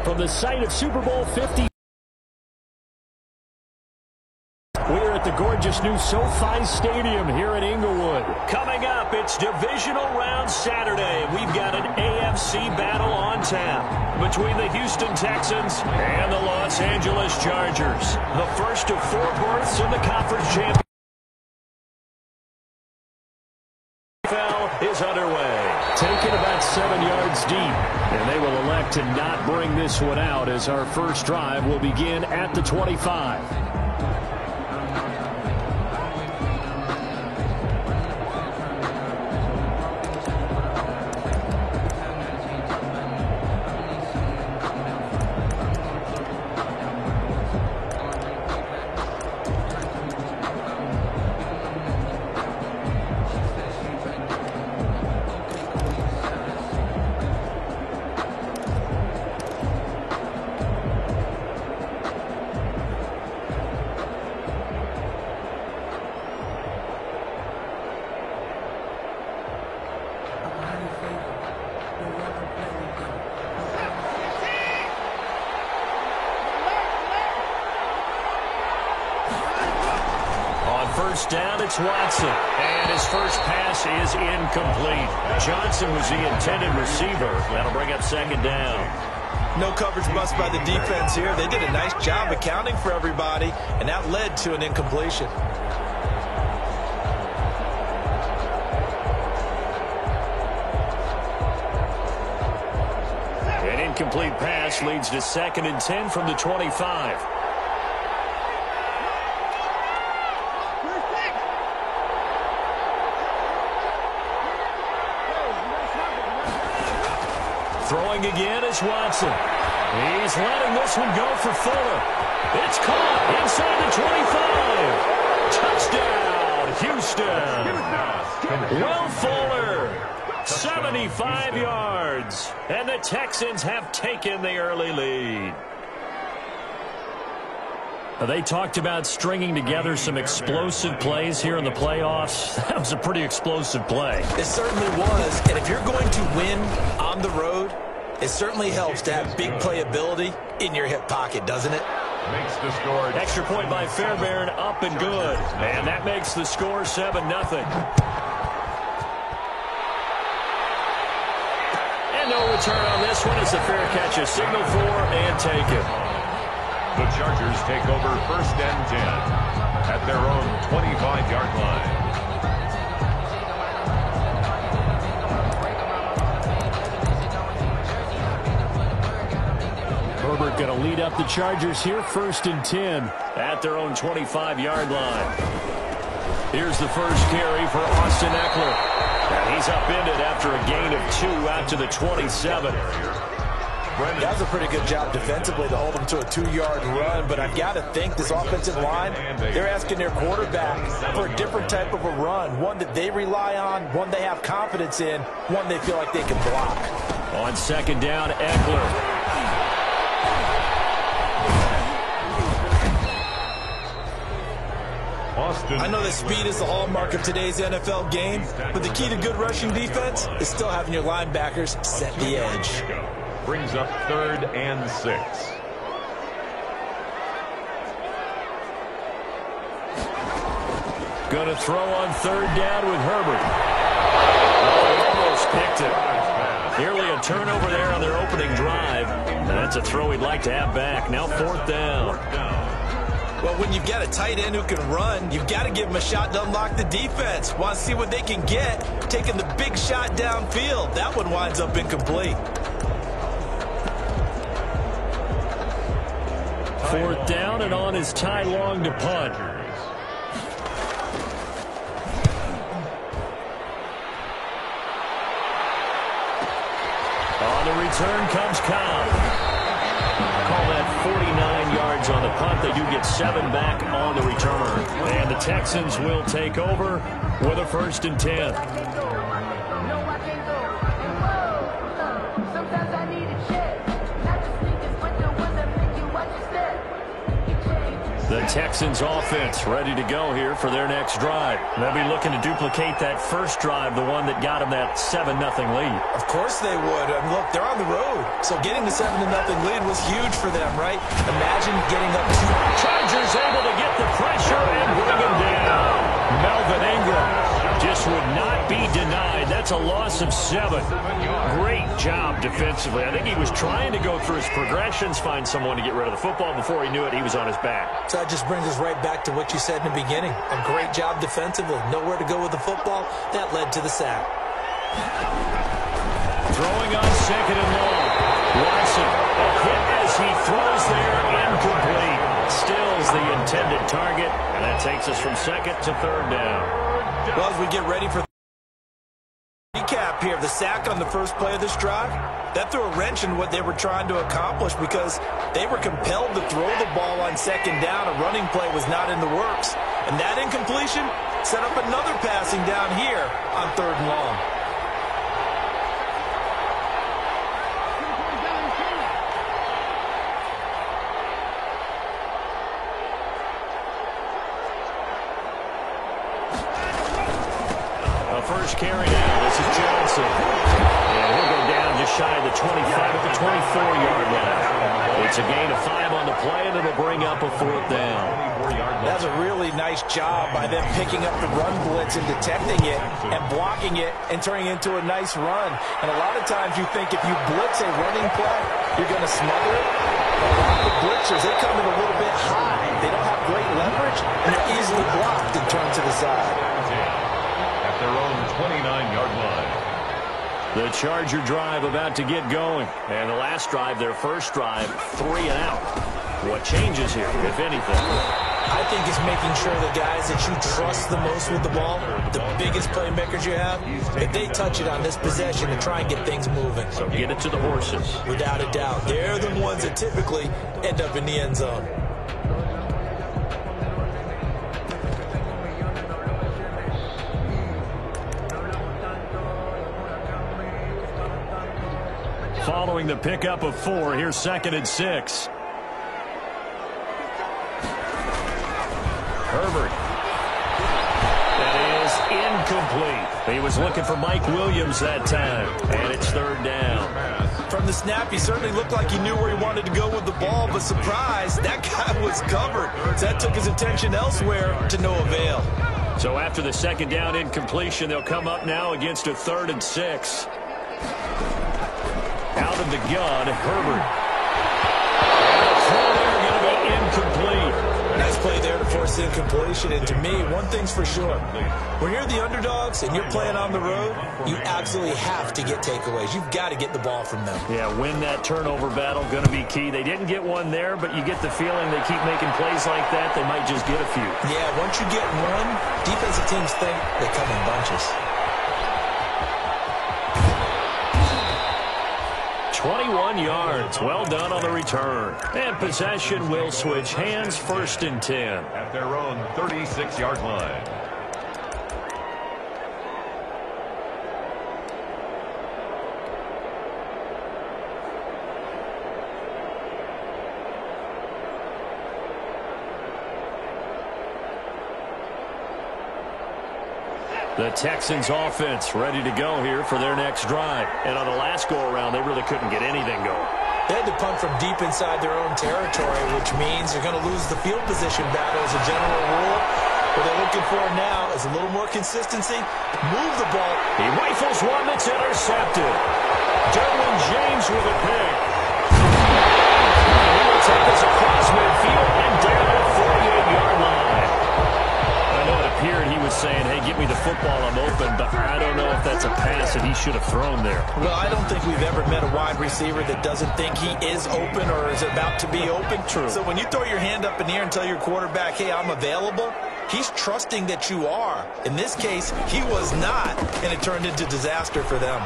From the site of Super Bowl 50. We're at the gorgeous new SoFi Stadium here in Inglewood. Coming up, it's Divisional Round Saturday. We've got an AFC battle on tap between the Houston Texans and the Los Angeles Chargers. The first of 4 berths in the conference championship is underway. Taken about 7 yards deep, and they will elect to not bring this one out as our first drive will begin at the 25. First down, it's Watson. And his first pass is incomplete. Johnson was the intended receiver. That'll bring up second down. No coverage bust by the defense here. They did a nice job accounting for everybody, and that led to an incompletion. An incomplete pass leads to 2nd and 10 from the 25. Throwing again is Watson. He's letting this one go for Fuller. It's caught inside the 25. Touchdown, Houston. Will Fuller, 75 yards. And the Texans have taken the early lead. They talked about stringing together some explosive plays here in the playoffs. That was a pretty explosive play. It certainly was. And if you're going to win on the road, it certainly helps to have big playability in your hip pocket, doesn't it? Makes the score. Extra point by Fairbairn, up and good. And that makes the score 7-0. And no return on this one. It's a fair catch, a signal for and taken. The Chargers take over 1st and 10 at their own 25-yard line. Herbert going to lead up the Chargers here, 1st and 10 at their own 25-yard line. Here's the first carry for Austin Eckler. And he's upended after a gain of 2 out to the 27. That was a pretty good job defensively to hold them to a 2-yard run, but I've got to think this offensive line, they're asking their quarterback for a different type of a run, one that they rely on, one they have confidence in, one they feel like they can block. On 2nd down, Eckler. I know that speed is the hallmark of today's NFL game, but the key to good rushing defense is still having your linebackers set the edge. Brings up 3rd and 6. Going to throw on 3rd down with Herbert. Oh, almost picked it. Nearly a turnover there on their opening drive. And that's a throw he'd like to have back. Now 4th down. Well, when you've got a tight end who can run, you've got to give him a shot to unlock the defense. Want to see what they can get, taking the big shot downfield. That one winds up incomplete. 4th down, and on is Ty Long to punt. On the return comes Cobb. Call that 49 yards on the punt. They do get 7 back on the return. And the Texans will take over with a 1st and 10. The Texans offense ready to go here for their next drive. They'll be looking to duplicate that first drive, the one that got them that 7-0 lead. Of course they would. I mean, look, they're on the road. So getting the 7-0 lead was huge for them, right? Imagine getting up to... Chargers able to get the pressure and bring him down. Melvin Ingram just would not be denied. That's a loss of 7. Great job defensively. I think he was trying to go through his progressions, find someone to get rid of the football. Before he knew it, he was on his back. So that just brings us right back to what you said in the beginning. A great job defensively. Nowhere to go with the football. That led to the sack. Throwing on 2nd and long. Watson, a hit as he throws there, incomplete. Stills the intended target, and that takes us from 2nd to 3rd down. Well, as we get ready for the recap here, the sack on the first play of this drive, that threw a wrench in what they were trying to accomplish because they were compelled to throw the ball on 2nd down. A running play was not in the works. And that incompletion set up another passing down here on 3rd and long. First carry now. This is Johnson. And he'll go down just shy of the 25 at the 24-yard line. It's a gain of 5 on the play, and it'll bring up a 4th down. That's a really nice job by them picking up the run blitz and detecting it and blocking it and turning it into a nice run. And a lot of times you think if you blitz a running play, you're going to smother it. But a lot of the blitzers, they come in a little bit high. They don't have great leverage, and they're easily blocked and turned to the side. Their own 29-yard line. The Charger drive about to get going. And the last drive, their first drive, 3 and out. What changes here, if anything? I think it's making sure the guys that you trust the most with the ball, the biggest playmakers you have, if they touch it on this possession and try and get things moving. So get it to the horses. Without a doubt. They're the ones that typically end up in the end zone. Following the pickup of 4, here's 2nd and 6. Herbert. That is incomplete. He was looking for Mike Williams that time, and it's 3rd down. From the snap, he certainly looked like he knew where he wanted to go with the ball, but surprise, that guy was covered. So that took his attention elsewhere to no avail. So after the 2nd down incompletion, they'll come up now against a 3rd and 6. Out of the gun, Herbert. And the throw there going to be incomplete. Nice play there to force incompletion. And to me, one thing's for sure. When you're the underdogs and you're playing on the road, you absolutely have to get takeaways. You've got to get the ball from them. Yeah, win that turnover battle, going to be key. They didn't get one there, but you get the feeling they keep making plays like that, they might just get a few. Yeah, once you get one, defensive teams think they come in bunches. 21 yards. Well done on the return. And possession will switch hands, 1st and 10. At their own 36-yard line. The Texans offense ready to go here for their next drive. And on the last go-around, they really couldn't get anything going. They had to punt from deep inside their own territory, which means they're going to lose the field position battle as a general rule. What they're looking for now is a little more consistency. Move the ball. He rifles one that's intercepted. Derwin James with a pick. He will take us across midfield and down at the 48-yard line. I know it appeared he was saying, hey, give me the football, I'm open, but I don't know if that's a pass that he should have thrown there. Well, I don't think we've ever met a wide receiver that doesn't think he is open or is about to be open. True. So when you throw your hand up in the air and tell your quarterback, hey, I'm available, he's trusting that you are. In this case, he was not, and it turned into disaster for them.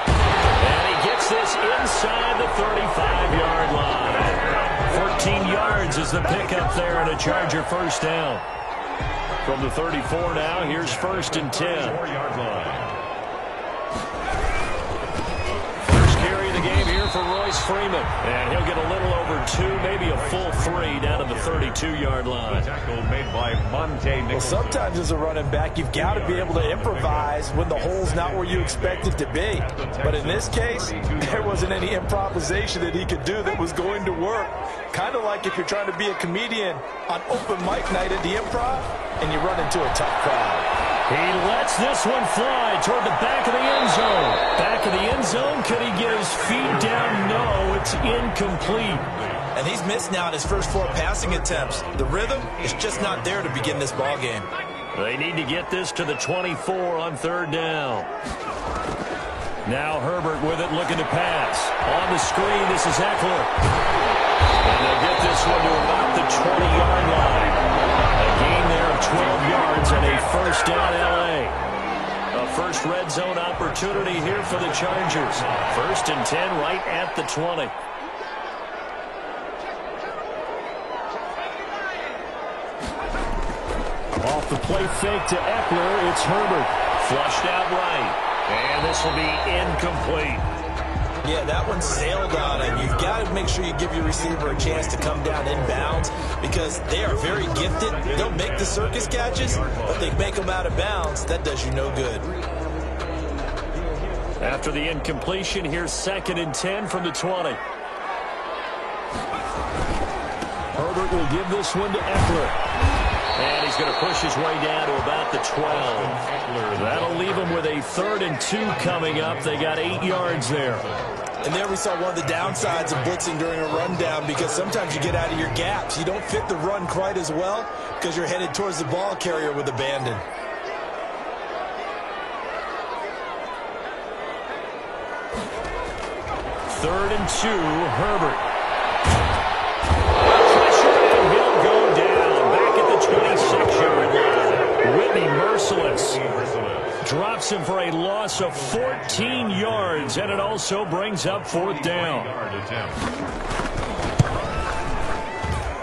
And he gets this inside the 35-yard line. 14 yards is the pickup there and a Charger first down. From the 34 now, here's 1st and 10. 4-yard line. First carry of the game here for Royce Royce Freeman. And he'll get a little over 2, maybe a full 3 down to the 32-yard line. Tackle made by Monte Nicholson. Well, sometimes as a running back, you've got to be able to improvise when the hole's not where you expect it to be. But in this case, there wasn't any improvisation that he could do that was going to work. Kind of like if you're trying to be a comedian on open mic night at the Improv and you run into a tough crowd. He lets this one fly toward the back of the end zone. Back of the end zone. Could he get his feet down? No, it's incomplete. And he's missed now on his first 4 passing attempts. The rhythm is just not there to begin this ball game. They need to get this to the 24 on 3rd down. Now Herbert with it, looking to pass. On the screen, this is Eckler. And they'll get this one to about the 20-yard line. A gain there of 12 yards and a first down L.A. A first red zone opportunity here for the Chargers. 1st and 10 right at the 20. Off the play fake to Eckler, it's Herbert. Flushed out right. And this will be incomplete. Yeah, that one sailed on him. You've got to make sure you give your receiver a chance to come down inbounds because they are very gifted. They'll make the circus catches, but they make them out of bounds. That does you no good. After the incompletion, here's 2nd and 10 from the 20. Herbert will give this one to Eckler. And he's going to push his way down to about the 12. That'll leave him with a 3rd and 2 coming up. They got 8 yards there. And there we saw one of the downsides of blitzing during a rundown because sometimes you get out of your gaps. You don't fit the run quite as well because you're headed towards the ball carrier with abandon. Third and 2, Herbert. Pressure, and he'll go down. Back at the 26-yard line. Whitney merciless. Drops him for a loss of 14 yards, and it also brings up 4th down.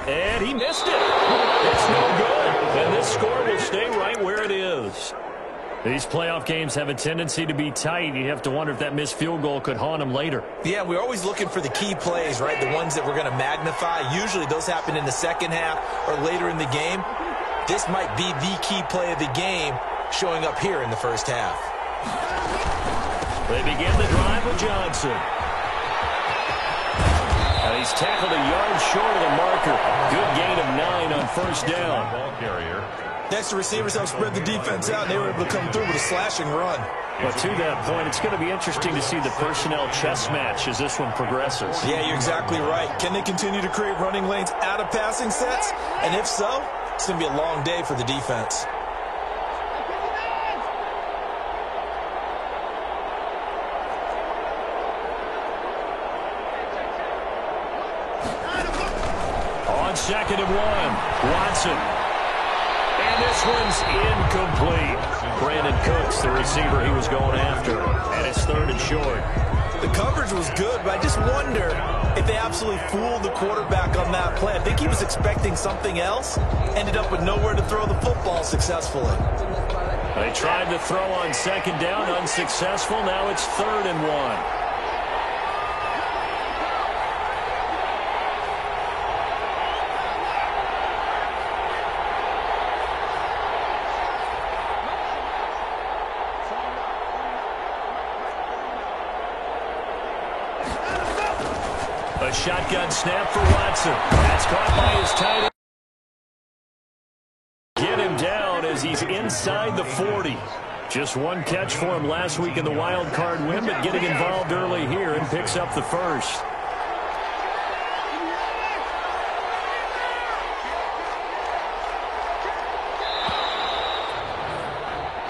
And he missed it. It's no good. And this score will stay right where it is. These playoff games have a tendency to be tight. You have to wonder if that missed field goal could haunt them later. Yeah, we're always looking for the key plays, right? The ones that we're going to magnify. Usually those happen in the second half or later in the game. This might be the key play of the game showing up here in the first half. They begin the drive with Johnson. And he's tackled a yard short of the marker. Good gain of 9 on 1st down. Ball carrier. Next, the receivers help spread the defense out, and they were able to come through with a slashing run. But to that point, it's going to be interesting to see the personnel chess match as this one progresses. Yeah, you're exactly right. Can they continue to create running lanes out of passing sets? And if so, it's going to be a long day for the defense. On 2nd and 1, Watson. And this one's incomplete. Brandon Cooks, the receiver he was going after. And it's 3rd and short. The coverage was good, but I just wonder if they absolutely fooled the quarterback on that play. I think he was expecting something else. Ended up with nowhere to throw the football successfully. They tried to throw on 2nd down, unsuccessful. Now it's 3rd and 1. A shotgun snap for Watson. That's caught by his tight end. Get him down as he's inside the 40. Just one catch for him last week in the wild card win, but getting involved early here and picks up the first.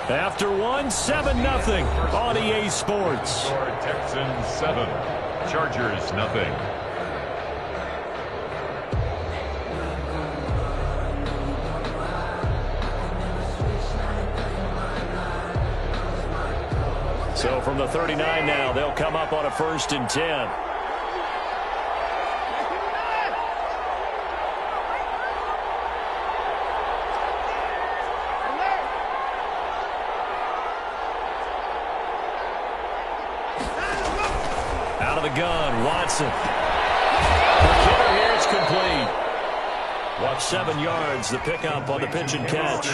After one, 7-0 on EA Sports. Texans 7, Chargers nothing. So from the 39 now, they'll come up on a 1st and 10. Out of the gun, Watson. The hitter here, it's complete. 7 yards, the pickup on the pitch and catch.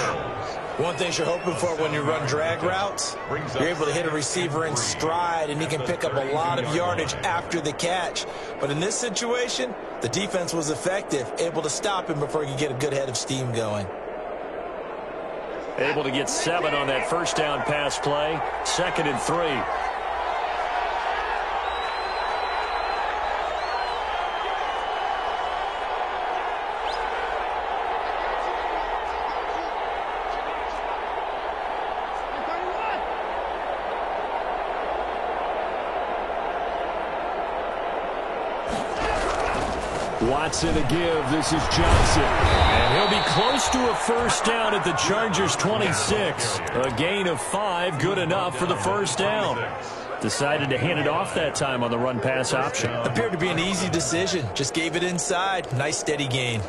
One thing you're hoping for when you run drag routes, you're able to hit a receiver in stride, and he can pick up a lot of yardage after the catch. But in this situation, the defense was effective, able to stop him before he could get a good head of steam going. Able to get 7 on that first down pass play. 2nd and 3. Watson to give. This is Johnson. And he'll be close to a first down at the Chargers' 26. A gain of 5, good enough for the first down. Decided to hand it off that time on the run-pass option. Appeared to be an easy decision. Just gave it inside. Nice steady gain.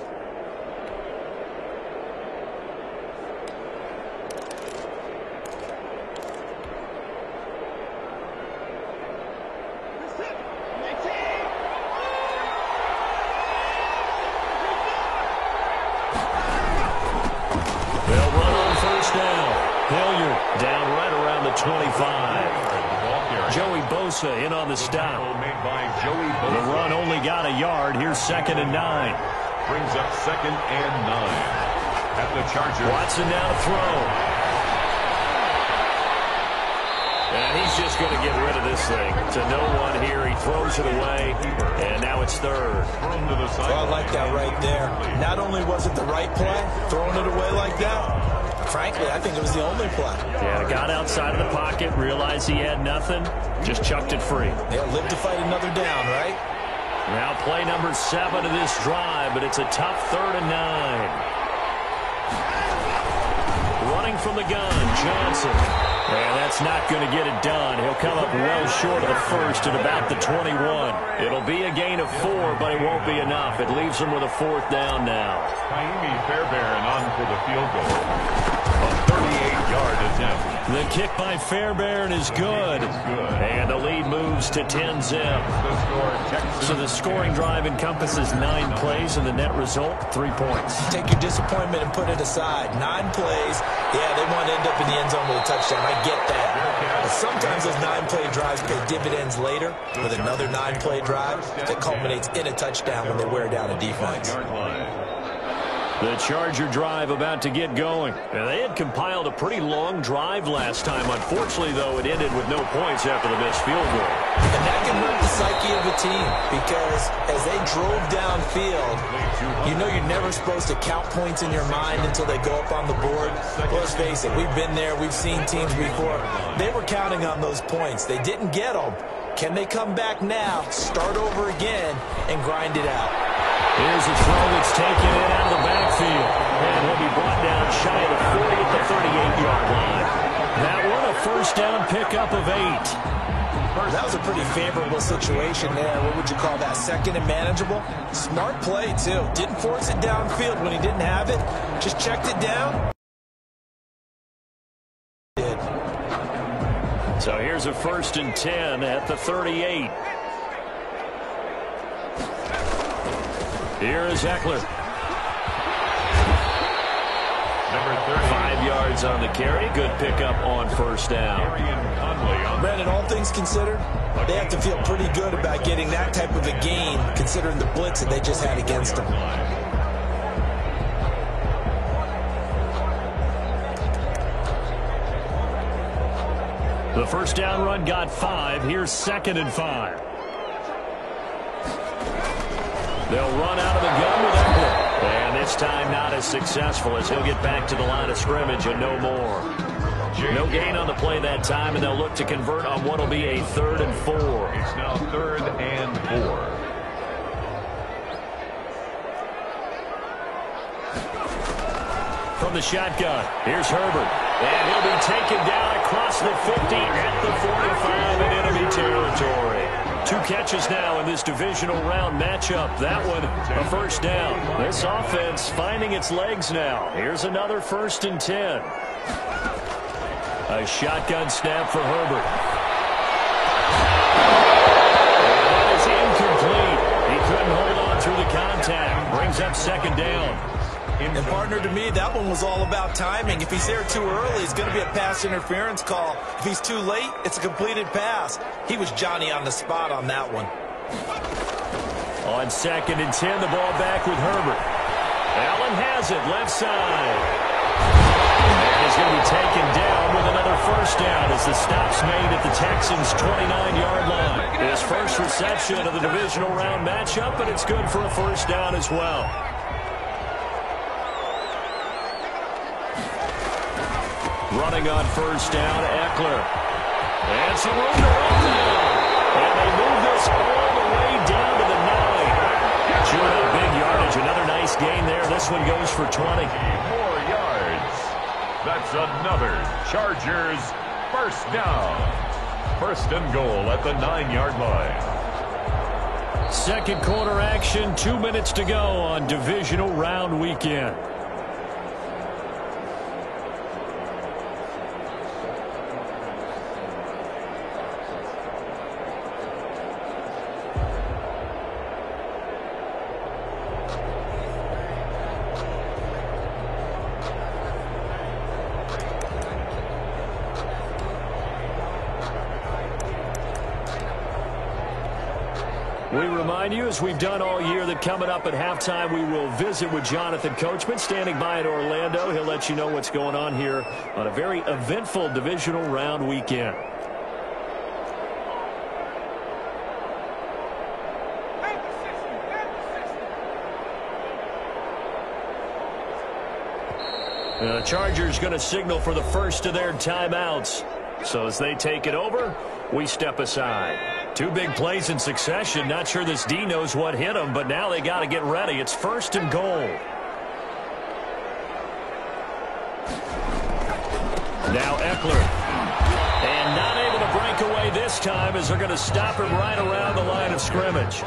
In on the stop. The run only got a yard. Here's 2nd and 9. Brings up 2nd and 9 at the Chargers. Watson now to throw. And he's just going to get rid of this thing. To no one here. He throws it away. And now it's 3rd. Well, I like that right there. Not only was it the right play, throwing it away like that, frankly, I think it was the only play. Yeah, got outside of the pocket, realized he had nothing, just chucked it free. They'll live to fight another down, right? Now play number 7 of this drive, but it's a tough 3rd and 9. Running from the gun, Johnson. And that's not going to get it done. He'll come up well short of the first at about the 21. It'll be a gain of 4, but it won't be enough. It leaves him with a 4th down now. Kaimi Fairbairn on for the field goal. A 38-yard attempt. The kick by Fairbairn is good. And the lead moves to 10-zip. So the scoring drive encompasses 9 plays, and the net result, 3 points. Take your disappointment and put it aside. 9 plays. Yeah, they want to end up in the end zone with a touchdown. I get that. But sometimes those 9-play drives pay dividends later with another 9-play drive that culminates in a touchdown when they wear down a defense. The Charger drive about to get going. And they had compiled a pretty long drive last time. Unfortunately, though, it ended with no points after the missed field goal. And that can hurt the psyche of a team because as they drove downfield, you know you're never supposed to count points in your mind until they go up on the board. Let's face it, we've been there. We've seen teams before. They were counting on those points. They didn't get them. Can they come back now, start over again, and grind it out? Here's a throw that's taken in out of the backfield. And he'll be brought down shy of the 40 at the 38-yard line. That one a first down pickup of 8. That was a pretty favorable situation there. What would you call that? 2nd and manageable? Smart play, too. Didn't force it downfield when he didn't have it. Just checked it down. Did. So here's a 1st and 10 at the 38. Here is Eckler. Number 30. 5 yards on the carry. Good pickup on first down. Brandon, all things considered, they have to feel pretty good about getting that type of a gain considering the blitz that they just had against them. The first down run got 5. Here's 2nd and 5. They'll run out of the gun with Eckler. And this time not as successful as he'll get back to the line of scrimmage and no more. No gain on the play that time, and they'll look to convert on what will be a 3rd and 4. It's now 3rd and 4. From the shotgun, here's Herbert. And he'll be taken down across the 50 at the 45 in enemy territory. 2 catches now in this divisional round matchup. That one, a first down. This offense finding its legs now. Here's another 1st and 10. A shotgun snap for Herbert. And Partner, to me, that one was all about timing. If he's there too early, it's going to be a pass interference call. If he's too late, it's a completed pass. He was Johnny on the spot on that one. On 2nd and 10, the ball back with Herbert. Allen has it, left side. And he's going to be taken down with another first down as the stop's made at the Texans' 29-yard line. His first reception of the divisional round matchup, but it's good for a first down as well. Running on first down, Eckler. And some room to run now. And they move this all the way down to the 9. Chewing up big yardage. Another nice gain there. This one goes for 20. More yards. That's another Chargers first down. First and goal at the 9-yard line. Second quarter action. 2 minutes to go on divisional round weekend. We remind you, as we've done all year, that coming up at halftime, we will visit with Jonathan Coachman, standing by in Orlando. He'll let you know what's going on here on a very eventful divisional round weekend. The Chargers going to signal for the first of their timeouts. So as they take it over, we step aside. 2 big plays in succession. Not sure this D knows what hit them, but now they got to get ready. It's first and goal. Now Eckler. And not able to break away this time as they're going to stop him right around the line of scrimmage.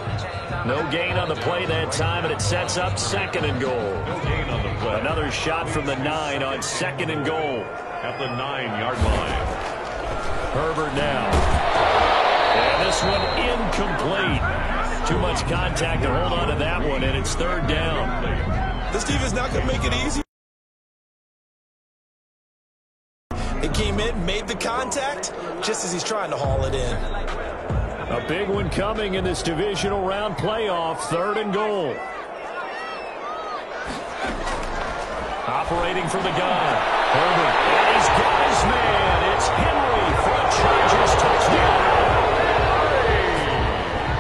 No gain on the play that time, and it sets up 2nd and goal. No gain on the play. Another shot from the 9 on 2nd and goal. At the 9-yard line. Herbert now. And this one incomplete. Too much contact to hold on to that one, and it's 3rd down. This defense not going to make it easy. It came in, made the contact, just as he's trying to haul it in. A big one coming in this divisional round playoff. 3rd and goal. Operating from the gun. Herbert. And he's got his man. It's Henry for a Chargers touchdown.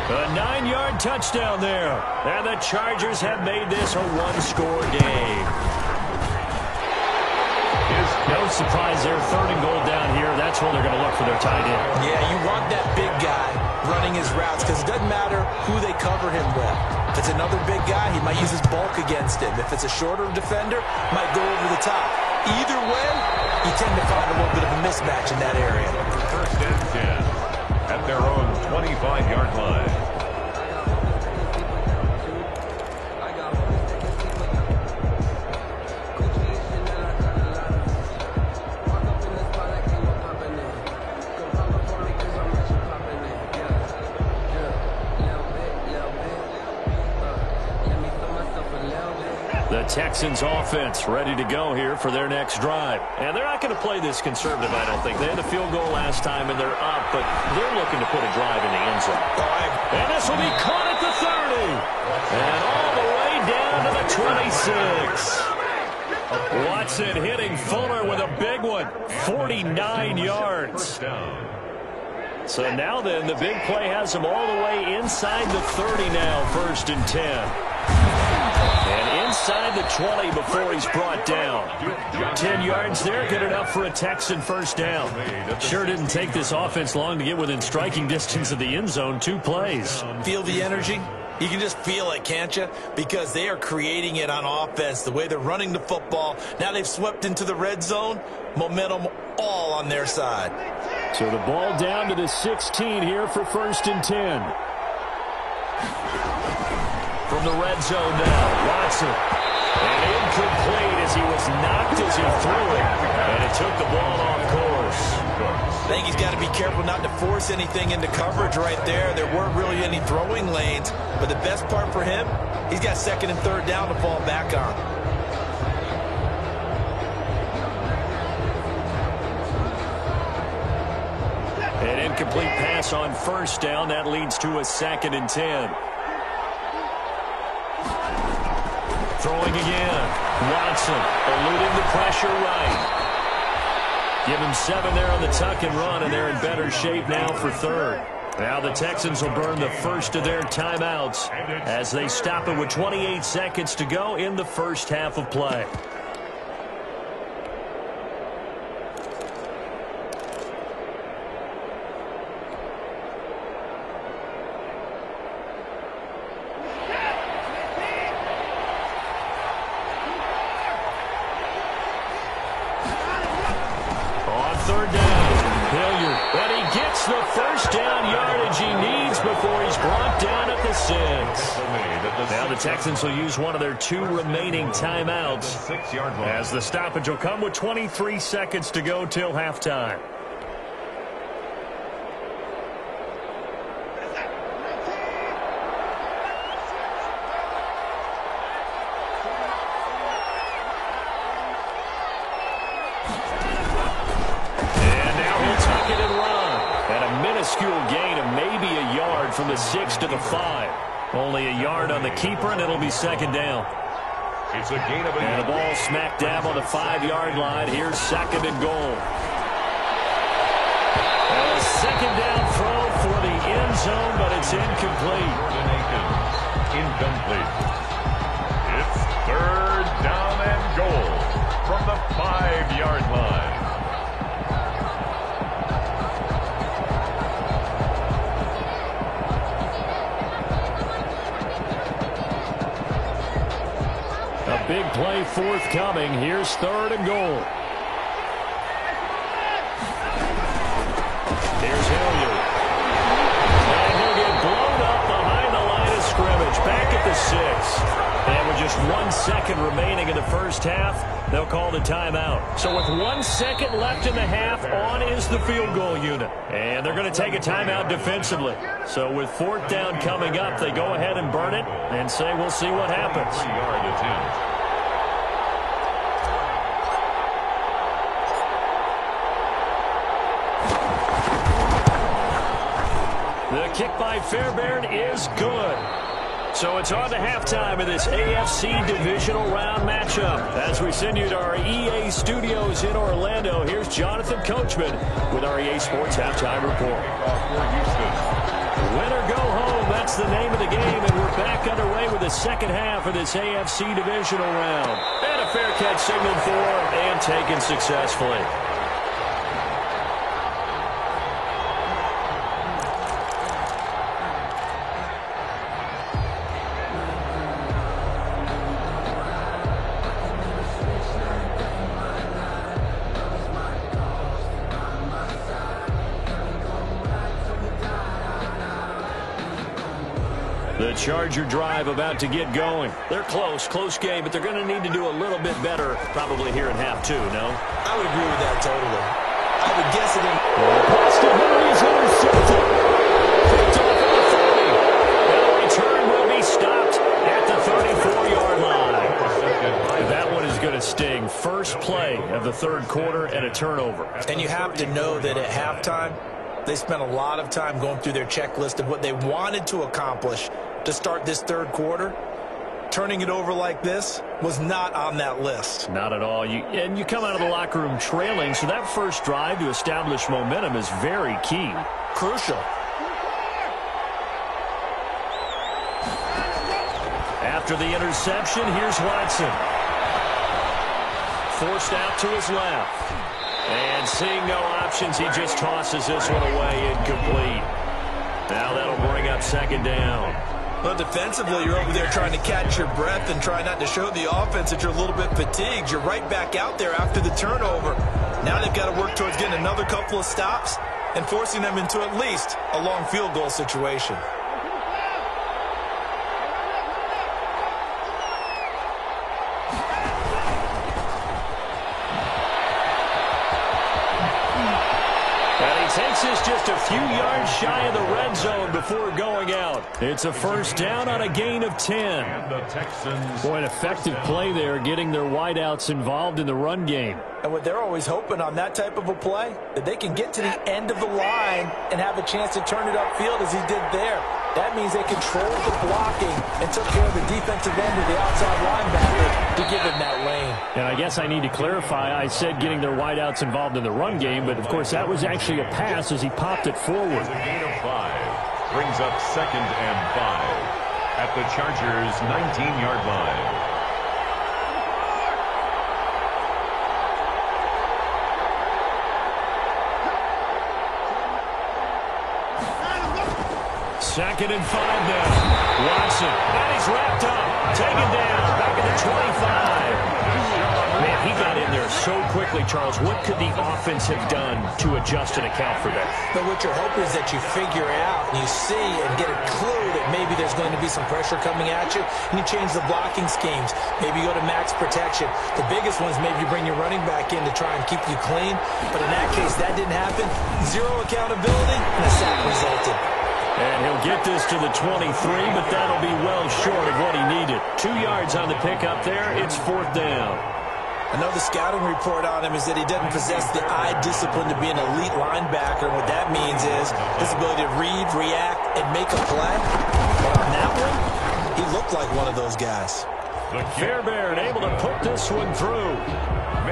A 9-yard touchdown there. And the Chargers have made this a 1-score game. No surprise there. 3rd and goal down here. That's when they're going to look for their tight end. Yeah, you want that big guy running his routes because it doesn't matter who they cover him with. If it's another big guy, he might use his bulk against him. If it's a shorter defender, might go over the top. Either way, you tend to find a little bit of a mismatch in that area. First and 10 at their own 25-yard line. Texans offense ready to go here for their next drive. And they're not going to play this conservative, I don't think. They had a field goal last time, and they're up, but they're looking to put a drive in the end zone. And this will be caught at the 30. And all the way down to the 26. Watson hitting Fuller with a big one. 49 yards. So now then, the big play has him all the way inside the 30 now, 1st and 10. And inside the 20 before he's brought down. 10 yards there, good enough for a Texan first down. Sure didn't take this offense long to get within striking distance of the end zone. 2 plays. Feel the energy? You can just feel it, can't you? Because they are creating it on offense, the way they're running the football. Now they've swept into the red zone. Momentum all on their side. So the ball down to the 16 here for 1st and 10. From the red zone now, Watson. And incomplete as he was knocked as he threw it. And it took the ball off course. I think he's got to be careful not to force anything into coverage right there. There weren't really any throwing lanes. But the best part for him, he's got 2nd and 3rd down to fall back on. incomplete pass on first down. That leads to a 2nd and 10. Throwing again. Watson eluding the pressure right. Give him 7 there on the tuck and run, and they're in better shape now for 3rd. Now the Texans will burn the first of their timeouts as they stop it with 28 seconds to go in the first half of play. On 3rd down, Hilliard, and he gets the first down yardage he needs before he's brought down at the 6. Now the Texans will use one of their 2 remaining timeouts as the stoppage will come with 23 seconds to go till halftime. Gain of maybe a yard from the 6 to the 5. Only a yard on the keeper, and it'll be 2nd down. It's a gain of a and the ball smack dab on the 5-yard line. Here's 2nd and goal. A 2nd down throw for the end zone, but it's incomplete. Incomplete. It's 3rd down and goal from the 5-yard line. A big play forthcoming. Here's 3rd and goal. Here's Hilliard. And he'll get blown up behind the line of scrimmage. Back at the 6. And with just 1 second remaining in the first half, they'll call the timeout. So with 1 second left in the half, on is the field goal unit. And they're going to take a timeout defensively. So with 4th down coming up, they go ahead and burn it and say we'll see what happens. 3-yard attempt. The kick by Fairbairn is good. So it's on to halftime of this AFC divisional round matchup. As we send you to our EA studios in Orlando, here's Jonathan Coachman with our EA Sports Halftime Report. Win or go home, that's the name of the game, and we're back underway with the second half of this AFC divisional round. And a fair catch signaled for and taken successfully. The Charger drive about to get going. They're close game, but they're going to need to do a little bit better probably here in half 2, no? I would agree with that totally. I would guess it in. Pass to Henry is intercepted. Picked off at the 30. And the return will be stopped at the 34-yard line. That one is going to sting. First play of the 3rd quarter and a turnover. And you have to know that at halftime, they spent a lot of time going through their checklist of what they wanted to accomplish to start this 3rd quarter. Turning it over like this was not on that list. Not at all. And you come out of the locker room trailing, so that first drive to establish momentum is very key. Crucial. After the interception, here's Watson. Forced out to his left. And seeing no options, he just tosses this one away, incomplete. Now that'll bring up 2nd down. Well, defensively, you're over there trying to catch your breath and try not to show the offense that you're a little bit fatigued. You're right back out there after the turnover. Now they've got to work towards getting another couple of stops and forcing them into at least a long field goal situation. Takes us just a few yards shy of the red zone before going out. It's a first down on a gain of 10. And the Texans. Boy, an effective play there, getting their wideouts involved in the run game. And what they're always hoping on that type of a play, that they can get to the end of the line and have a chance to turn it upfield as he did there. That means they controlled the blocking and took care of the defensive end of the outside linebacker to give him that lane. And I guess I need to clarify, I said getting their wideouts involved in the run game, but of course that was actually a pass as he popped it forward. A gain of 5. Brings up 2nd and 5 at the Chargers' 19-yard line. Second and 5 now. Watson. And he's wrapped up. Taken down. Back at the 25. Man, he got in there so quickly, Charles. What could the offense have done to adjust and account for that? But what you're hoping is that you figure out and you see and get a clue that maybe there's going to be some pressure coming at you, and you change the blocking schemes. Maybe you go to max protection. The biggest one is maybe you bring your running back in to try and keep you clean. But in that case, that didn't happen. Zero accountability, and a sack resulted. And he'll get this to the 23, but that'll be well short of what he needed. 2 yards on the pickup there. It's 4th down. I know the scouting report on him is that he doesn't possess the eye discipline to be an elite linebacker. And what that means is his ability to read, react, and make a play. But on that one, he looked like one of those guys. Fairbairn able to put this one through.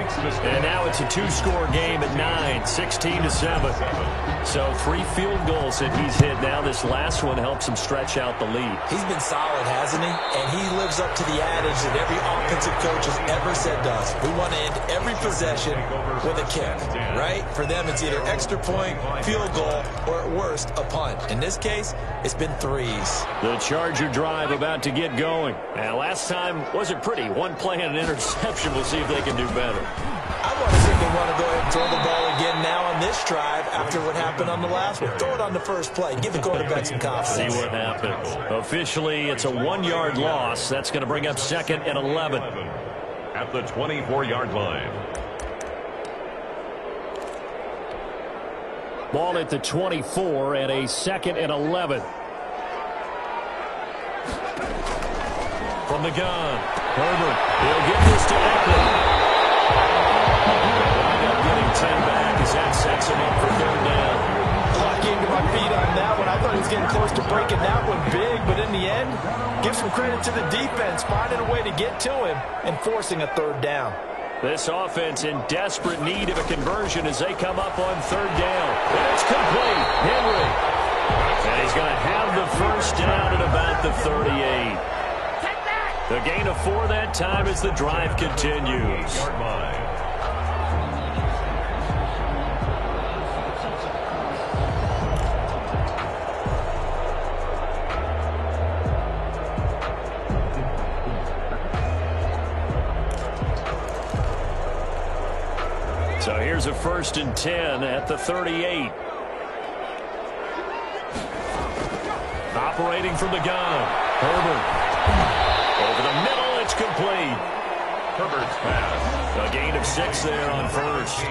And now it's a 2-score game at 9, 16-7. So 3 field goals that he's hit now. This last one helps him stretch out the lead. He's been solid, hasn't he? And he lives up to the adage that every offensive coach has ever said to us. We want to end every possession with a kick, right? For them, it's either extra point, field goal, or at worst, a punt. In this case, it's been 3s. The Charger drive about to get going. And last time wasn't pretty. 1 play and an interception. We'll see if they can do better. I want to see if they want to go ahead and throw the ball again now on this drive after what happened on the last one. Throw it on the first play. Give the quarterback some confidence. See what happens. Officially, it's a 1-yard loss. That's going to bring up 2nd and 11. At the 24-yard line. Ball at the 24 and a 2nd and 11. From the gun, Herbert. He'll get this to Eckler. Getting 10 back as that sets him up for 3rd down. Lucky into my feet on that one. I thought he was getting close to breaking that one big, but in the end, give some credit to the defense, finding a way to get to him and forcing a 3rd down. This offense in desperate need of a conversion as they come up on 3rd down. And it's complete. Henry. And he's going to have the first down at about the 38. The gain of 4 that time as the drive continues. So here's a 1st and 10 at the 38. Operating from the gun. Herbert. Over the middle, it's complete. Herbert's pass. A gain of 6 there on 1st.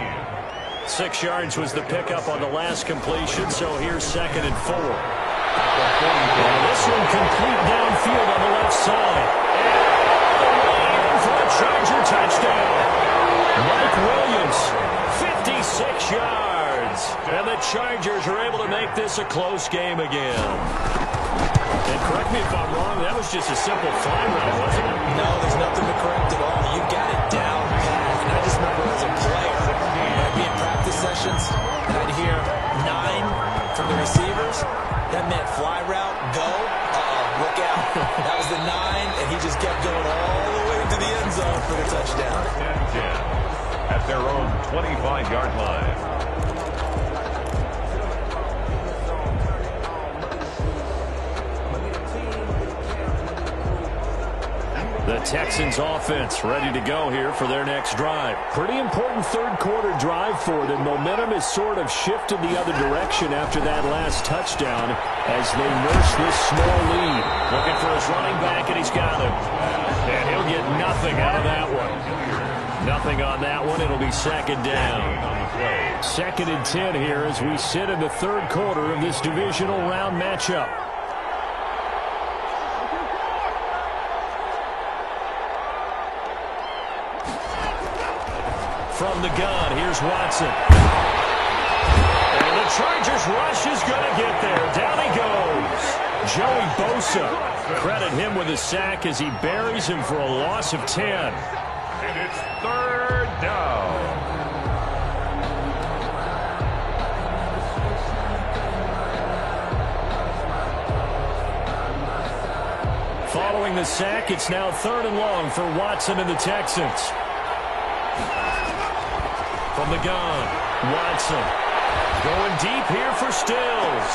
6 yards was the pickup on the last completion, so here's 2nd and 4. And this one complete downfield on the left side. And for a Charger touchdown. Mike Williams, 56 yards. And the Chargers are able to make this a close game again. And correct me if I'm wrong, that was just a simple fly route, wasn't it? No, there's nothing to correct at all. You got it down. And I just remember as a player, I'd be in practice sessions, and I'd hear 9 from the receivers. That meant fly route, go. Look out. That was the 9, and he just kept going all the way to the end zone for the touchdown. 10-10 at their own 25-yard line. The Texans offense ready to go here for their next drive. Pretty important 3rd quarter drive for them. Momentum has sort of shifted the other direction after that last touchdown as they nurse this small lead. Looking for his running back, and he's got him. And he'll get nothing out of that one. Nothing on that one. It'll be 2nd down. On the play. 2nd and 10 here as we sit in the third quarter of this divisional round matchup. From the gun, here's Watson. And the Chargers rush is going to get there. Down he goes. Joey Bosa. Credit him with a sack as he buries him for a loss of 10. And it's 3rd down. Following the sack, it's now 3rd and long for Watson and the Texans. From the gun, Watson going deep here for Stills.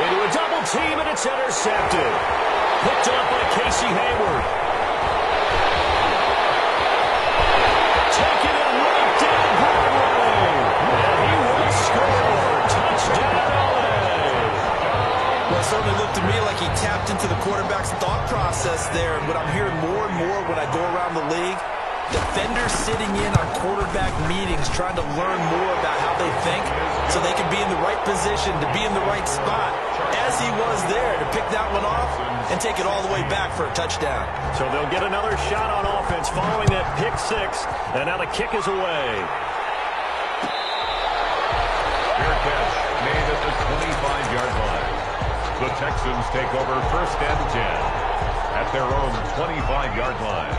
Into a double team, and it's intercepted. Picked up by Casey Hayward. Taking it right down Broadway. And he will score. Touchdown, LA. Well, it certainly looked to me like he tapped into the quarterback's thought process there. And what I'm hearing more and more when I go around the league, defenders sitting in on quarterback meetings trying to learn more about how they think so they can be in the right position to be in the right spot, as he was there to pick that one off and take it all the way back for a touchdown. So they'll get another shot on offense following that pick six, and now the kick is away. Fair catch made at the 25-yard line. The Texans take over 1st and 10 at their own 25-yard line.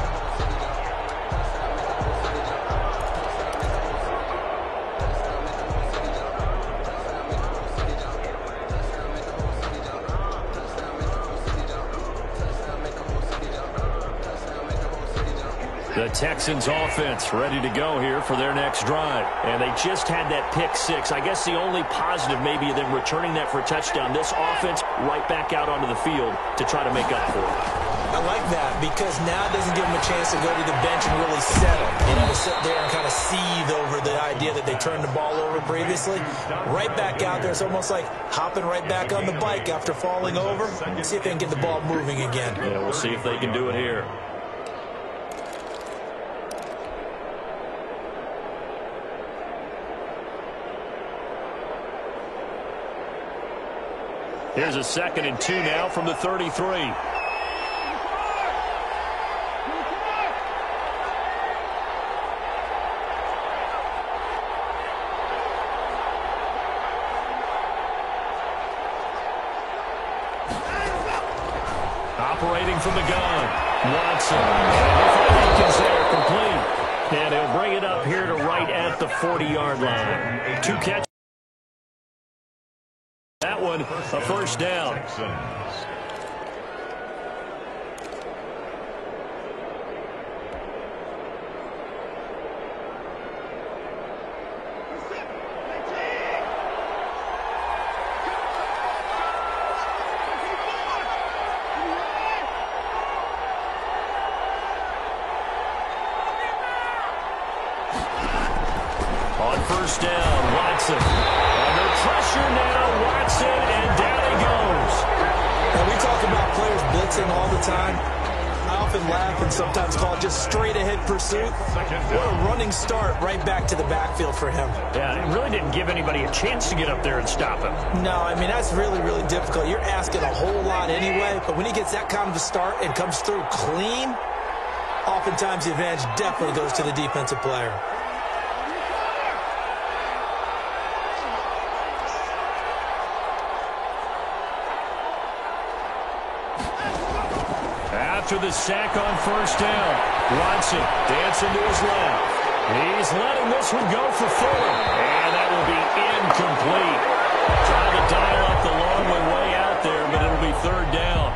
The Texans offense ready to go here for their next drive. And they just had that pick six. I guess the only positive maybe of them returning that for a touchdown. This offense right back out onto the field to try to make up for it. I like that because now it doesn't give them a chance to go to the bench and really settle. To sit there and kind of seethe over the idea that they turned the ball over previously. Right back out there. It's almost like hopping right back on the bike after falling over. See if they can get the ball moving again. Yeah, we'll see if they can do it here. Here's a 2nd and 2 now from the 33. Operating from the gun, Watson. And Akins there, complete. And he'll bring it up here to right at the 40-yard line. 2 catches. That one, a 1st down. On 1st down, Watson. Under pressure now, Watson, and down he goes. And we talk about players blitzing all the time. I often laugh and sometimes call it just straight-ahead pursuit. What a running start right back to the backfield for him. Yeah, it really didn't give anybody a chance to get up there and stop him. No, I mean, that's really, really difficult. You're asking a whole lot anyway, but when he gets that kind of a start and comes through clean, oftentimes the advantage definitely goes to the defensive player. After the sack on 1st down, Watson dancing to his left. He's letting this one go for 4. And that will be incomplete. Trying to dial up the long way out there, but it'll be 3rd down.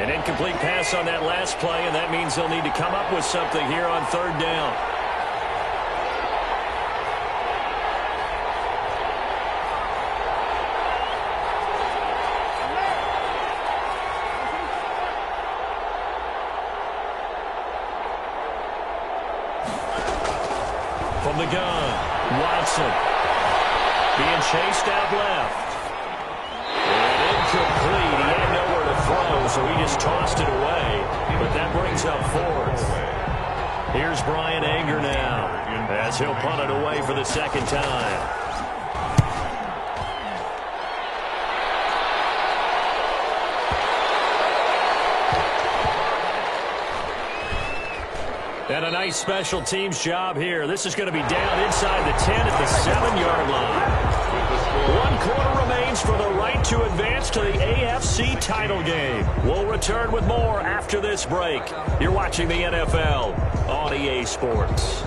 Incomplete pass on that last play, and that means they'll need to come up with something here on 3rd down. From the gun, Watson being chased out left. And incomplete. He had nowhere to throw, so he just tossed it away. But that brings up fourth. Here's Bryan Anger now, as he'll punt it away for the second time. And a nice special teams job here. This is going to be down inside the 10 at the 7-yard line. 1 quarter remains for the right to advance to the AFC title game. We'll return with more after this break. You're watching the NFL on EA Sports.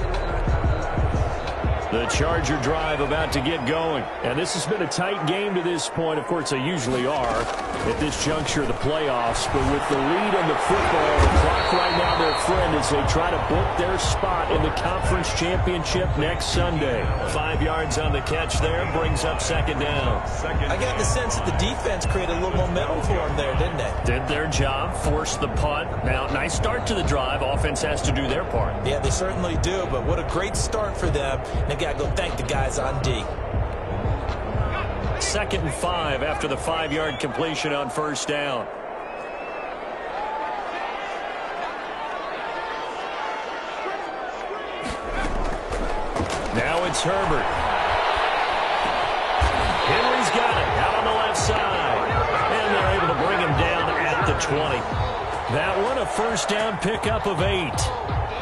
The Charger drive about to get going. And this has been a tight game to this point. Of course, they usually are at this juncture of the playoffs. But with the lead in the football, the clock right now their friend as they try to book their spot in the conference championship next Sunday. 5 yards on the catch there brings up second down. I got the sense that the defense created a little momentum for them there, didn't they? Did their job, forced the punt. Now, nice start to the drive. Offense has to do their part. Yeah, they certainly do. But what a great start for them. They've got to go thank the guys on D. 2nd and 5 after the 5-yard completion on first down. Now it's Herbert. Henry's got it out on the left side. And they're able to bring him down at the 20. That one a first down pickup of 8.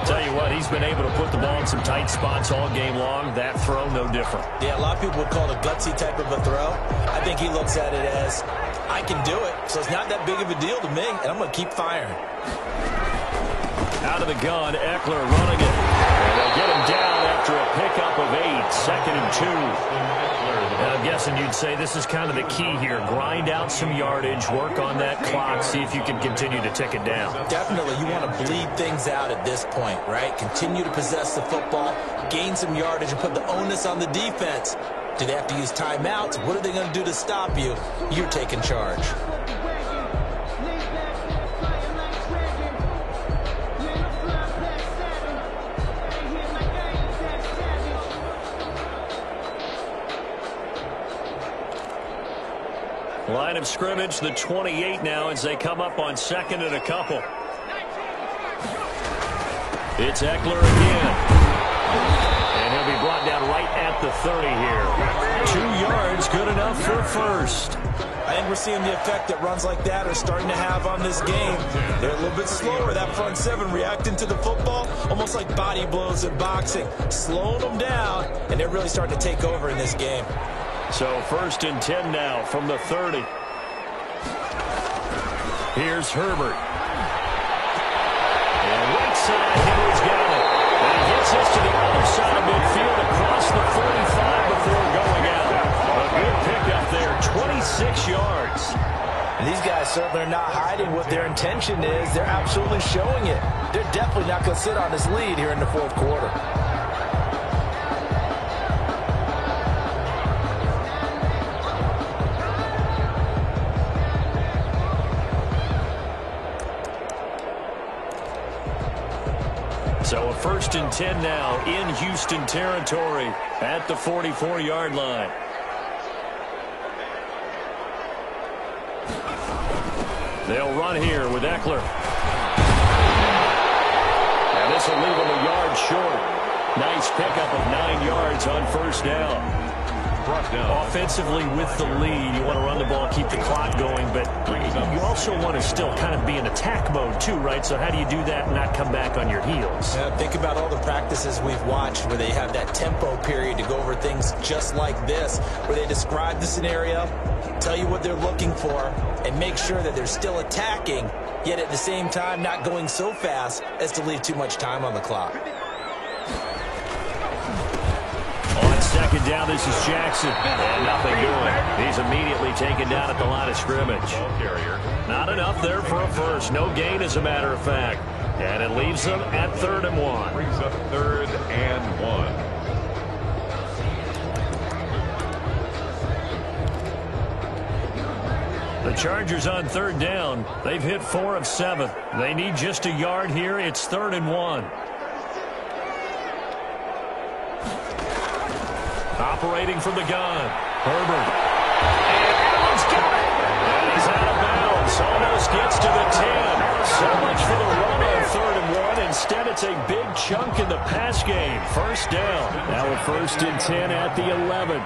Tell you what, he's been able to put the ball in some tight spots all game long. That throw, no different. Yeah, a lot of people would call it a gutsy type of a throw. I think he looks at it as, I can do it, so it's not that big of a deal to me, and I'm going to keep firing. Out of the gun, Eckler running it. And they'll get him down after a pickup of 8, 2nd and 2. And I'm guessing you'd say this is kind of the key here. Grind out some yardage, work on that clock, see if you can continue to tick it down. Definitely. You want to bleed things out at this point, right? Continue to possess the football, gain some yardage, and put the onus on the defense. Do they have to use timeouts? What are they going to do to stop you? You're taking charge. Line of scrimmage, the 28 now as they come up on 2nd and a couple. It's Eckler again. And he'll be brought down right at the 30 here. 2 yards, good enough for first. I think we're seeing the effect that runs like that are starting to have on this game. They're a little bit slower, that front 7 reacting to the football, almost like body blows in boxing, slowing them down, and they're really starting to take over in this game. So 1st and 10 now from the 30. Here's Herbert. And right side, Henry's got it. And he gets this to the other side of midfield across the 45 before going out. A good pickup there, 26 yards. And these guys certainly are not hiding what their intention is. They're absolutely showing it. They're definitely not going to sit on this lead here in the 4th quarter. So a 1st and 10 now in Houston territory at the 44-yard line. They'll run here with Eckler. And this will leave him a yard short. Nice pickup of 9 yards on first down. Offensively with the lead, you want to run the ball, keep the clock going, but you also want to still kind of be in attack mode too, right? So how do you do that and not come back on your heels? Yeah, think about all the practices we've watched where they have that tempo period to go over things just like this, where they describe the scenario, tell you what they're looking for, and make sure that they're still attacking, yet at the same time not going so fast as to leave too much time on the clock. Second down, this is Jackson. And nothing doing. He's immediately taken down at the line of scrimmage. Not enough there for a first. No gain, as a matter of fact. And it leaves them at 3rd and 1. Brings up 3rd and 1. The Chargers on 3rd down. They've hit 4 of 7. They need just a yard here. It's 3rd and 1. operating from the gun. Herbert. And Allen's got it. And he's out of bounds. Almost gets to the 10. So much for the run on 3rd and 1. Instead, it's a big chunk in the pass game. First down. Now a 1st and 10 at the 11.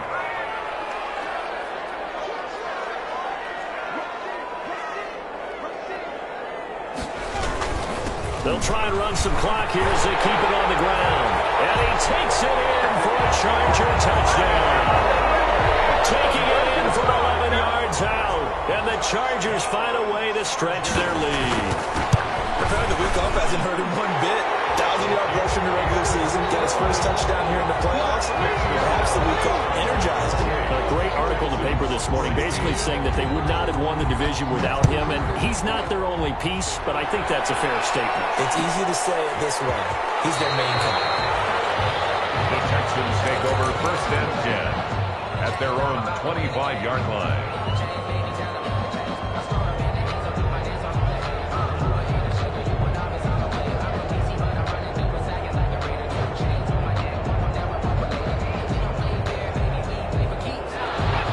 They'll try and run some clock here as they keep it on the ground. And he takes it in for a Charger touchdown. Taking it in from 11 yards out. And the Chargers find a way to stretch their lead. Preparing the week off hasn't hurt him one bit. 1,000-yard rush in the regular season. Get his first touchdown here in the playoffs. Perhaps the week off energized him. A great article in the paper this morning basically saying that they would not have won the division without him. And he's not their only piece, but I think that's a fair statement. It's easy to say it this way. He's their main guy. The Texans take over 1st and 10 at their own 25-yard line.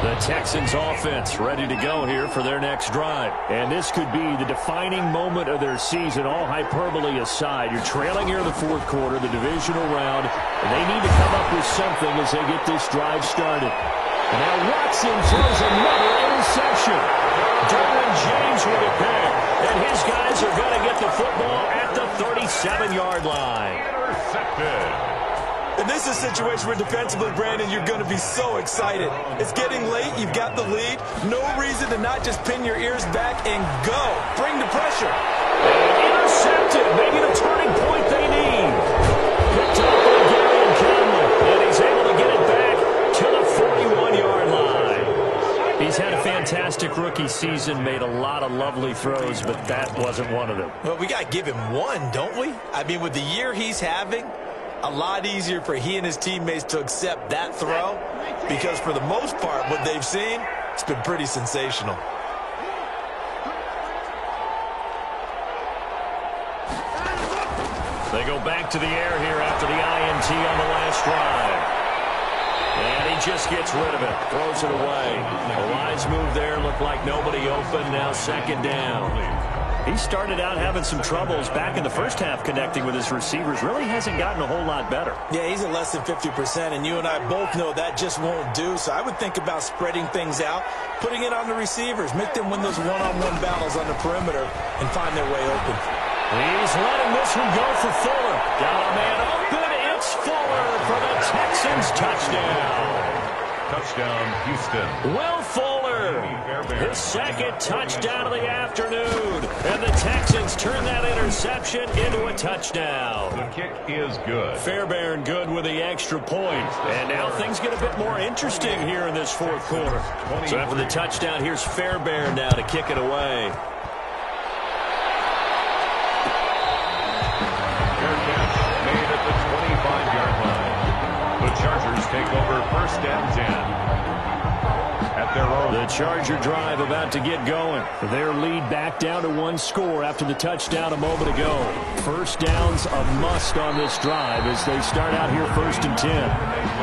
The Texans offense ready to go here for their next drive. And this could be the defining moment of their season, all hyperbole aside. You're trailing here in the 4th quarter, the divisional round, and they need to come up with something as they get this drive started. And now Watson throws another interception. Derwin James with a pick. And his guys are going to get the football at the 37-yard line. Intercepted. And this is a situation where defensively, Brandon, you're going to be so excited. It's getting late. You've got the lead. No reason to not just pin your ears back and go. Bring the pressure. Intercepted. Maybe the turning point they need. Picked up by Gary Conley. And he's able to get it back to the 41-yard line. He's had a fantastic rookie season, made a lot of lovely throws, but that wasn't one of them. Well, we got to give him one, don't we? I mean, with the year he's having, a lot easier for he and his teammates to accept that throw because for the most part, what they've seen, it's been pretty sensational. They go back to the air here after the INT on the last drive. And he just gets rid of it, throws it away. The lines move there, look like nobody open, now 2nd down. He started out having some troubles back in the first half connecting with his receivers. Really hasn't gotten a whole lot better. Yeah, he's at less than 50%, and you and I both know that just won't do. So I would think about spreading things out, putting it on the receivers, make them win those one-on-one battles on the perimeter, and find their way open. He's letting this one go for Fuller. Got a man open. It's Fuller for the Texans touchdown. Touchdown, Houston. Will Fuller, his 2nd touchdown of the afternoon. And the Texans turn that interception into a touchdown. The kick is good. Fairbairn good with the extra point. And now things get a bit more interesting here in this 4th quarter. So after the touchdown, here's Fairbairn now to kick it away. Fair catch made at the 25-yard line. The Chargers take over 1st and 10. At their own. The Charger drive about to get going. Their lead back down to 1 score after the touchdown a moment ago. First down's a must on this drive as they start out here 1st and 10.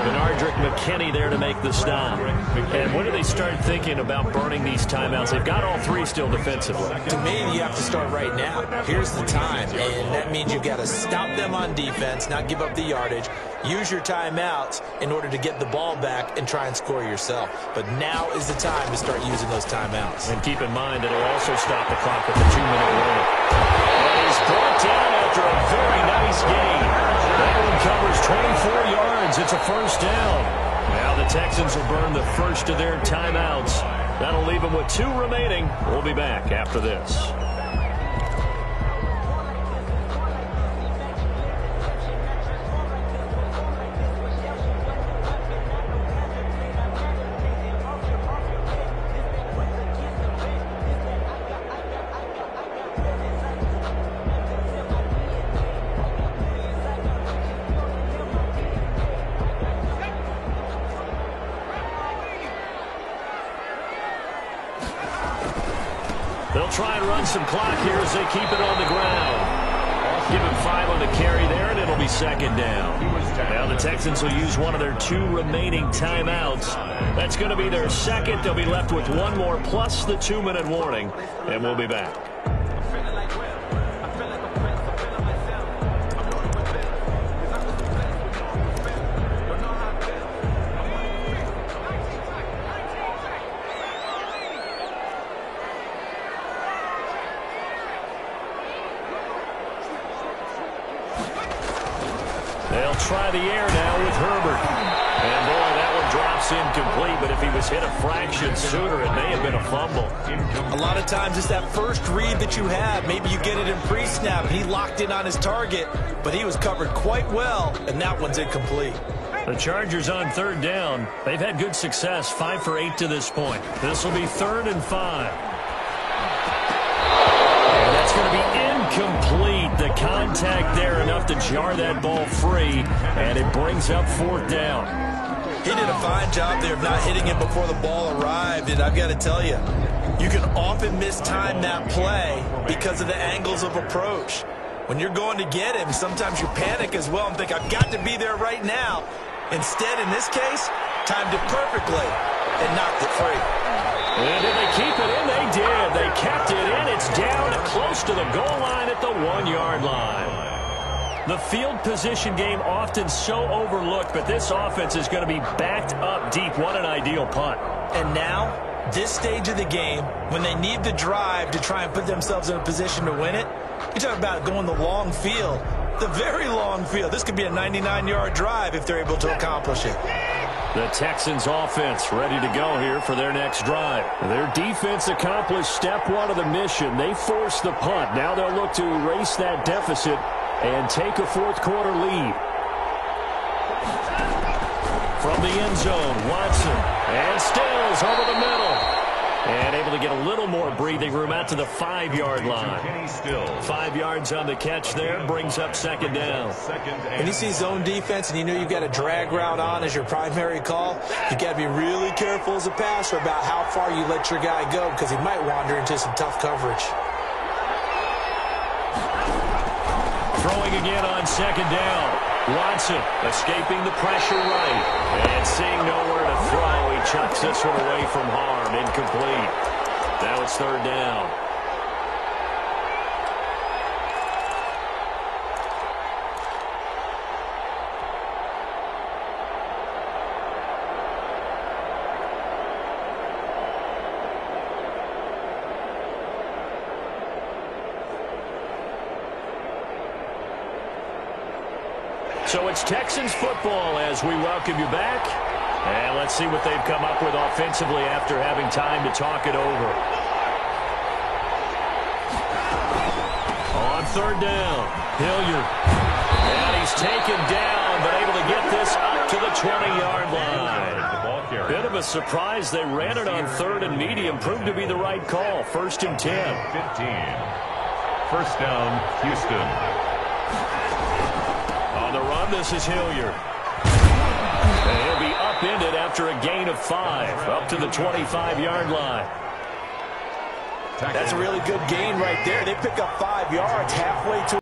Benardrick McKinney there to make the stop. And when do they start thinking about burning these timeouts? They've got all 3 still defensively. To me, you have to start right now. Here's the time, and that means you've got to stop them on defense, not give up the yardage. Use your timeouts in order to get the ball back and try and score yourself. But now is the time to start using those timeouts. And keep in mind that it'll also stop the clock with the 2-minute warning. And he's brought down after a very nice gain. That one covers 24 yards. It's a 1st down. Now the Texans will burn the first of their timeouts. That'll leave them with 2 remaining. We'll be back after this. They'll try and run some clock here as they keep it on the ground. Give him 5 on the carry there, and it'll be 2nd down. He was Now the Texans will use one of their 2 remaining timeouts. That's going to be their second. They'll be left with 1 more plus the 2-minute warning, and we'll be back. They'll try the air now with Herbert. And boy, that one drops incomplete, but if he was hit a fraction sooner, it may have been a fumble. A lot of times it's that first read that you have. Maybe you get it in pre-snap, and he locked in on his target, but he was covered quite well, and that one's incomplete. The Chargers on 3rd down. They've had good success, 5 for 8 to this point. This will be 3rd and 5. And that's going to be incomplete. The contact there enough to jar that ball free, and it brings up 4th down. He did a fine job there of not hitting it before the ball arrived, and I've got to tell you, you can often mistime that play because of the angles of approach. When you're going to get him, sometimes you panic as well and think, I've got to be there right now. Instead, in this case, timed it perfectly and knocked it free. And did they keep it in? They did. They kept it in. It's down close to the goal line at the 1-yard line. The field position game often so overlooked, but this offense is going to be backed up deep. What an ideal punt. And now, this stage of the game, when they need the drive to try and put themselves in a position to win it, you talk about going the long field, the very long field. This could be a 99-yard drive if they're able to accomplish it. The Texans offense ready to go here for their next drive. Their defense accomplished step 1 of the mission. They forced the punt. Now they'll look to erase that deficit and take a 4th quarter lead. From the end zone, Watson and Stills over the middle. And able to get a little more breathing room out to the 5-yard line. 5 yards on the catch there, brings up 2nd down. When you see zone defense and you know you've got a drag route on as your primary call, you've got to be really careful as a passer about how far you let your guy go because he might wander into some tough coverage. Throwing again on 2nd down. Watson escaping the pressure right. And seeing nowhere to throw, he chucks this one away from harm. Incomplete. Now it's 3rd down. So it's Texans football as we welcome you back. And let's see what they've come up with offensively after having time to talk it over. On 3rd down, Hilliard. And he's taken down, but able to get this up to the 20-yard line. Bit of a surprise. They ran it on 3rd and medium. Proved to be the right call. 1st and 10. 15. 1st down, Houston. On the run, this is Hilliard. And he'll be upended after a gain of 5, up to the 25-yard line. That's a really good gain right there. They pick up 5 yards halfway to.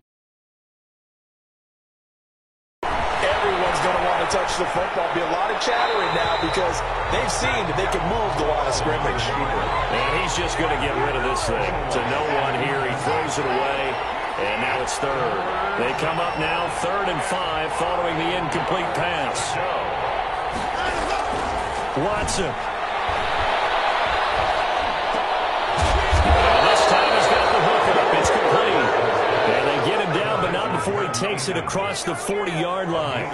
Everyone's going to want to touch the football. Be a lot of chattering now because they've seen that they can move the line of scrimmage. And he's just going to get rid of this thing. To no one here. He throws it away. And now it's 3rd. They come up now 3rd and 5 following the incomplete pass. Watson. And this time he's got the hook up. It's complete. And they get him down, but not before he takes it across the 40-yard line.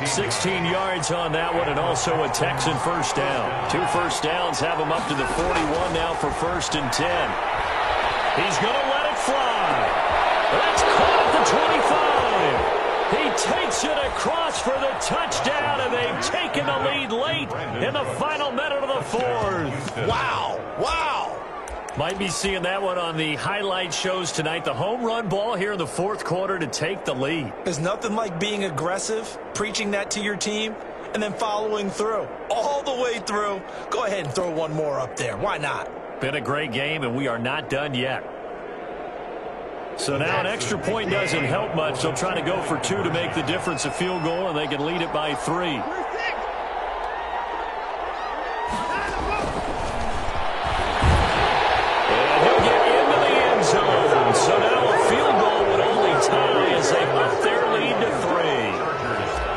16 yards on that one, and also a Texan 1st down. 2 first downs have him up to the 41 now for 1st and 10. He's going to let it fly. That's caught at the 25. He takes it across for the touchdown, and they've taken the lead late in the final minute of the 4th. Wow. Wow. Might be seeing that one on the highlight shows tonight. The home run ball here in the 4th quarter to take the lead. There's nothing like being aggressive, preaching that to your team, and then following through. All the way through. Go ahead and throw one more up there. Why not? Been a great game, and we are not done yet. So now an extra point doesn't help much. They'll try to go for 2 to make the difference a field goal, and they can lead it by 3. And he'll get into the end zone. So now a field goal would only tie as they up their lead to 3.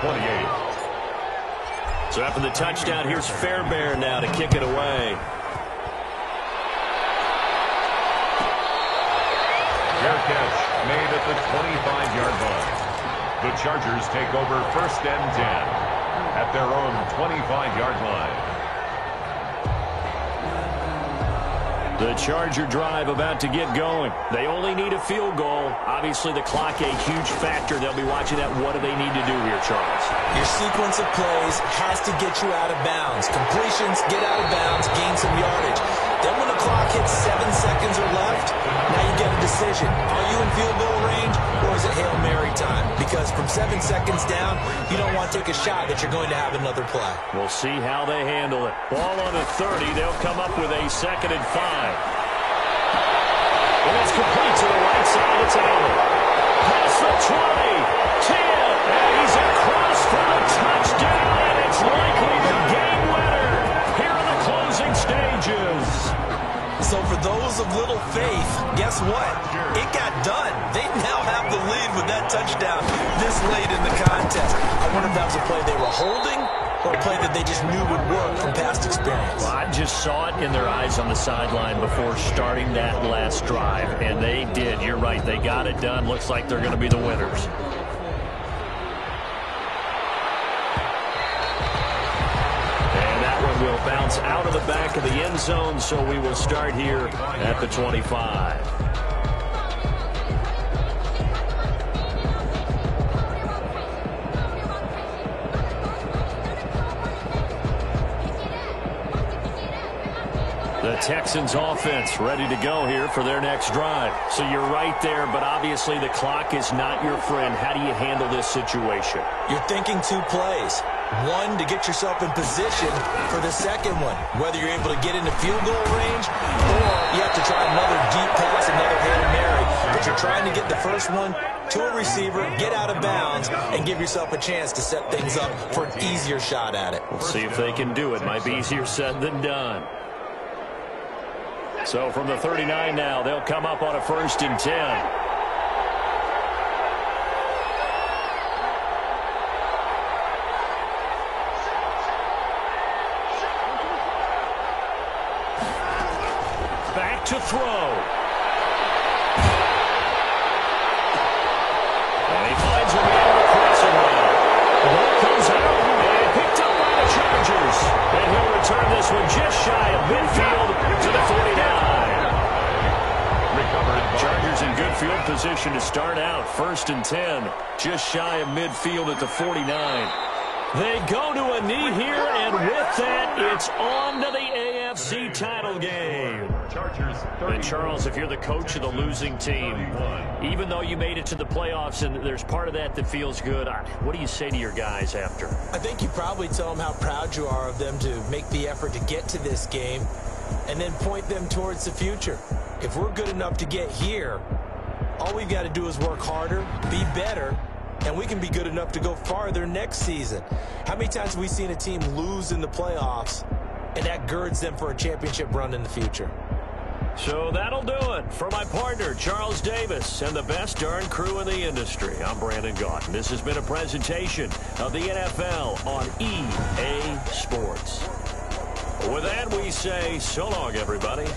28. So after the touchdown, here's Fairbairn now to kick it away. Fair catch made at the 25-yard line. The Chargers take over 1st and 10 at their own 25-yard line. The Charger drive about to get going. They only need a field goal. Obviously, the clock a huge factor. They'll be watching that. What do they need to do here, Charles? Your sequence of plays has to get you out of bounds. Completions, get out of bounds, gain some yardage. Then when the clock hits 7 seconds or left, now you get a decision. Are you in field goal range, or is it Hail Mary time? Because from 7 seconds down, you don't want to take a shot that you're going to have another play. We'll see how they handle it. Ball on the 30. They'll come up with a 2nd and 5. And it's complete to the right side. It's Allen. Past the 20. 10. And he's across for the touchdown. And it's likely the game winner here in the closing stages. So for those of little faith, guess what? It got done. They now have the lead with that touchdown this late in the contest. I wonder if that was a play they were holding or a play that they just knew would work from past experience. Well, I just saw it in their eyes on the sideline before starting that last drive, and they did. You're right. They got it done. Looks like they're going to be the winners. Will bounce out of the back of the end zone, so we will start here at the 25. The Texans offense ready to go here for their next drive. So you're right there, but obviously the clock is not your friend. How do you handle this situation? You're thinking 2 plays. One, to get yourself in position for the second one, whether you're able to get into field goal range or you have to try another deep pass, another Hail Mary. But you're trying to get the first one to a receiver, get out of bounds, and give yourself a chance to set things up for an easier shot at it. We'll see if they can do it. Might be easier said than done. So from the 39 now, they'll come up on a 1st and 10. Back to throw. And he finds a man on the crossing route. The ball comes out and picked up by the Chargers. And he'll return this one just shy of midfield to the 49. Chargers in good field position to start out. 1st and 10. Just shy of midfield at the 49. They go to a knee here, and with that, it's on to the AFC title game. And Charles, if you're the coach of the losing team, even though you made it to the playoffs and there's part of that that feels good, what do you say to your guys after? I think you probably tell them how proud you are of them to make the effort to get to this game and then point them towards the future. If we're good enough to get here, all we've got to do is work harder, be better, and we can be good enough to go farther next season. How many times have we seen a team lose in the playoffs, and that girds them for a championship run in the future? So that'll do it for my partner, Charles Davis, and the best darn crew in the industry. I'm Brandon Gaudin. This has been a presentation of the NFL on EA Sports. With that, we say so long, everybody.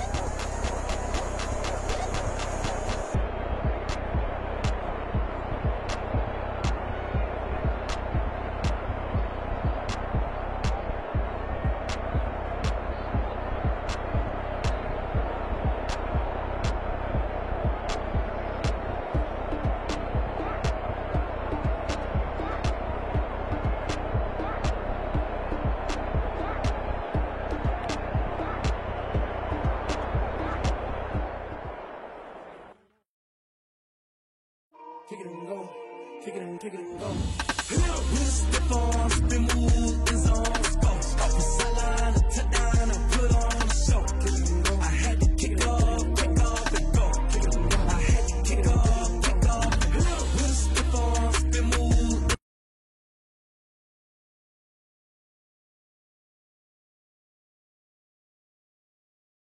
Kick it and go. Kick it and go. Hit up with the farm, spin move, is on spot.